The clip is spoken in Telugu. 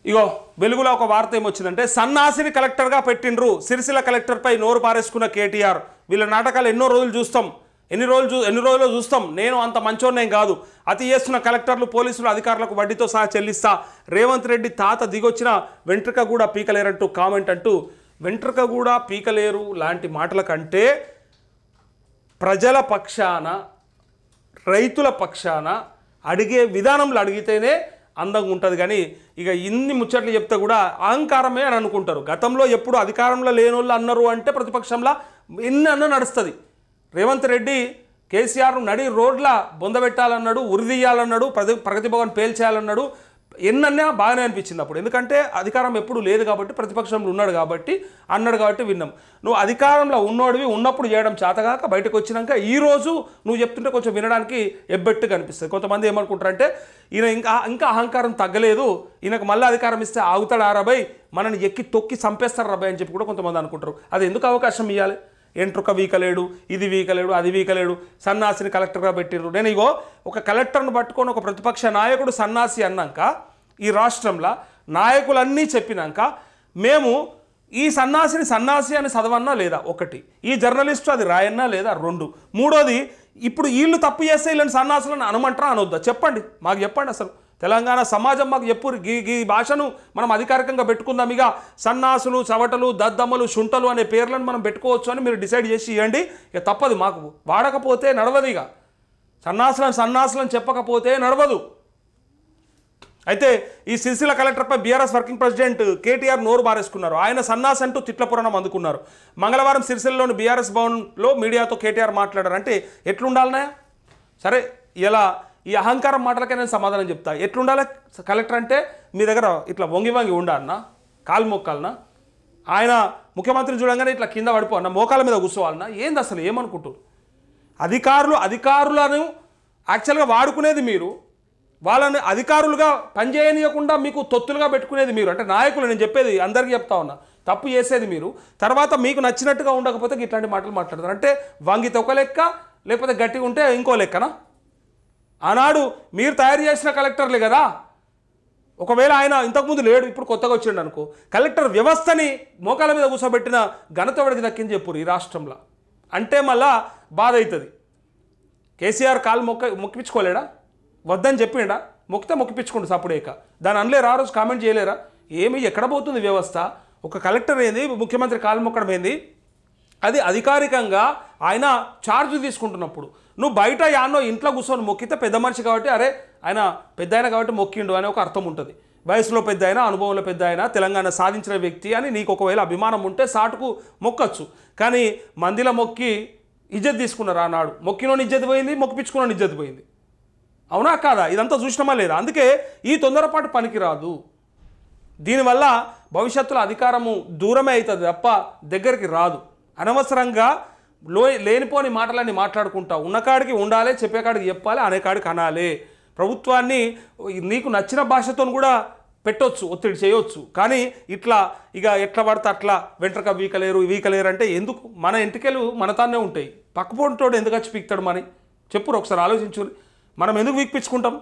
ఇగో వెలుగులో ఒక వార్త ఏమొచ్చిందంటే సన్నాసిని కలెక్టర్గా పెట్టిండ్రు సిరిసిల్ల కలెక్టర్పై నోరు పారేసుకున్న కేటీఆర్. వీళ్ళ నాటకాలు ఎన్ని రోజులు చూస్తాం. నేను అంత మంచోన్నేం కాదు. అతి చేస్తున్న కలెక్టర్లు పోలీసులు అధికారులకు వడ్డీతో సహా చెల్లిస్తా. రేవంత్ రెడ్డి తాత దిగొచ్చిన వెంట్రుక కూడా పీకలేరంటూ కామెంట్ అంటూ వెంట్రుక కూడా పీకలేరు లాంటి మాటల కంటే ప్రజల పక్షాన రైతుల పక్షాన అడిగే విధానంలో అడిగితేనే అందంగా ఉంటుంది. కానీ ఇక ఇన్ని ముచ్చట్లు చెప్తే కూడా అహంకారమే అని అనుకుంటారు. గతంలో ఎప్పుడు అధికారంలో లేని వాళ్ళు అన్నారు అంటే ప్రతిపక్షంలో ఎన్ని అన్న నడుస్తుంది. రేవంత్ రెడ్డి కేసీఆర్ను నడి రోడ్ల బొందబెట్టాలన్నాడు, ఉరిదీయాలన్నాడు, ప్రగతి భవన్ పేల్చేయాలన్నాడు. ఎన్నన్నా బాగానే అనిపించింది అప్పుడు. ఎందుకంటే అధికారం ఎప్పుడు లేదు కాబట్టి ప్రతిపక్షంలో ఉన్నాడు కాబట్టి అన్నాడు కాబట్టి విన్నాం. నువ్వు అధికారంలో ఉన్నోడివి ఉన్నప్పుడు చేయడం చేతగాక బయటకు వచ్చినాక ఈరోజు నువ్వు చెప్తుంటే కొంచెం వినడానికి ఎబ్బెట్టుగా అనిపిస్తుంది. కొంతమంది ఏమనుకుంటారంటే ఈయన ఇంకా అహంకారం తగ్గలేదు, ఈయనకు మళ్ళీ అధికారం ఇస్తే ఆగుతాడు రాబాయ్, మనని ఎక్కి తొక్కి చంపేస్తారు రాబాయ్ అని చెప్పి కూడా కొంతమంది అనుకుంటారు. అది ఎందుకు అవకాశం ఇవ్వాలి? ఎంట్రుక వీకలేడు, ఇది వీకలేడు, అది వీకలేడు, సన్నాసిని కలెక్టర్గా పెట్టిర్రు. నేను ఇగో ఒక కలెక్టర్ను పట్టుకొని ఒక ప్రతిపక్ష నాయకుడు సన్నాసి అన్నాక ఈ రాష్ట్రంలో నాయకులన్నీ చెప్పినాక మేము ఈ సన్నాసి అని చదవన్నా లేదా? ఒకటి, ఈ జర్నలిస్టు అది రాయన్నా లేదా? రెండు, మూడోది ఇప్పుడు వీళ్ళు తప్పు చేస్తే వీళ్ళని సన్నాసులను అనమంటారా అనొద్దా? చెప్పండి, మాకు చెప్పండి. అసలు తెలంగాణ సమాజం మాకు ఎప్పుడు ఈ భాషను మనం అధికారికంగా పెట్టుకుందాం. ఇక సన్నాసులు, చవటలు, దద్దమ్మలు, శుంటలు అనే పేర్లను మనం పెట్టుకోవచ్చు అని మీరు డిసైడ్ చేసి ఇవ్వండి. ఇక తప్పదు, మాకు వాడకపోతే నడవదు. ఇక సన్నాసులను చెప్పకపోతే నడవదు. అయితే ఈ సిరిసిల్ల కలెక్టర్పై బీఆర్ఎస్ వర్కింగ్ ప్రెసిడెంట్ కేటీఆర్ నోరు బారేసుకున్నారు. ఆయన సన్నాసి అంటూ తిట్ల పురాణం అందుకున్నారు. మంగళవారం సిరిసిల్లలోని బీఆర్ఎస్ భవన్లో మీడియాతో కేటీఆర్ మాట్లాడారు. అంటే ఎట్లుండాలనా? సరే, ఇలా ఈ అహంకారం మాటలకే నేను సమాధానం చెప్తా. ఎట్లుండాలి కలెక్టర్ అంటే? మీ దగ్గర ఇట్లా వంగి ఉండాలన్నా, కాలు మొక్కాలన్నా, ఆయన ముఖ్యమంత్రిని చూడంగానే ఇట్లా కింద పడిపోవన్నా, మోకాల మీద కూర్చోవాలన్నా? ఏంది అసలు? ఏమనుకుంటారు? అధికారులను యాక్చువల్గా వాడుకునేది మీరు, వాళ్ళని అధికారులుగా పనిచేయనీయకుండా మీకు తొత్తులుగా పెట్టుకునేది మీరు. అంటే నాయకులు, నేను చెప్పేది అందరికీ చెప్తా ఉన్నా, తప్పు చేసేది మీరు. తర్వాత మీకు నచ్చినట్టుగా ఉండకపోతే ఇట్లాంటి మాటలు మాట్లాడతారు. అంటే వంగితే ఒక లెక్క, లేకపోతే గట్టిగా ఉంటే ఇంకో లెక్కనా? ఆనాడు మీరు తయారు చేసిన కలెక్టర్లే కదా. ఒకవేళ ఆయన ఇంతకుముందు లేడు, ఇప్పుడు కొత్తగా వచ్చిండు అనుకో, కలెక్టర్ వ్యవస్థని మోకాల మీద కూర్చోబెట్టిన ఘనత ఎవరికి దక్కింది చెప్పురు ఈ రాష్ట్రంలో? అంటే మళ్ళా బాధ అవుతుంది. కేసీఆర్ కాలు మొక్కిపించుకోలేడా? వద్దని చెప్పిండా? మొక్కితే మొక్కిపించుకోండి సప్పుడేక. దాని అనలేరా? ఆ రోజు కామెంట్ చేయలేరా? ఏమి ఎక్కడ పోతుంది వ్యవస్థ? ఒక కలెక్టర్ ఏంది, ముఖ్యమంత్రి కాలు మొక్కడం ఏంది? అది అధికారికంగా ఆయన ఛార్జ్ తీసుకుంటున్నప్పుడు నువ్వు బయట యాన్నో ఇంట్లో కూర్చొని మొక్కితే పెద్ద మనిషి కాబట్టి అరే ఆయన పెద్ద ఆయన కాబట్టి మొక్కిండు అనే ఒక అర్థం ఉంటుంది. వయసులో పెద్ద అయినా, అనుభవంలో పెద్ద అయినా, తెలంగాణ సాధించిన వ్యక్తి అని నీకు ఒకవేళ అభిమానం ఉంటే సాటుకు మొక్కచ్చు. కానీ మందిలో మొక్కి ఇజ్జత్ తీసుకున్నారు. ఆనాడు మొక్కినోని ఇజ్జత్ పోయింది, మొక్కిపించుకున్న ఇజ్జత్ పోయింది. అవునా కాదా? ఇదంతా చూసినామా లేదా? అందుకే ఈ తొందరపాటు పనికిరాదు. దీనివల్ల భవిష్యత్తులో అధికారము దూరమే అవుతుంది తప్ప దగ్గరికి రాదు. అనవసరంగా లేనిపోని మాటలన్నీ మాట్లాడుకుంటా ఉన్నకాడికి ఉండాలి, చెప్పేకాడికి చెప్పాలి, అనేకాడికి అనాలి. ప్రభుత్వాన్ని నీకు నచ్చిన భాషతో కూడా పెట్టొచ్చు, ఒత్తిడి చేయొచ్చు. కానీ ఇట్లా ఎట్లా పడితే అట్లా వెంట్రుక వీకలేరు అంటే ఎందుకు? మన ఇంటికెళ్ళు మనతానే ఉంటాయి. పక్కపోటోడు ఎందుకు వచ్చి పీక్తాడు? మని చెప్పురు ఒకసారి ఆలోచించు. మనం ఎందుకు వీక్పించుకుంటాం?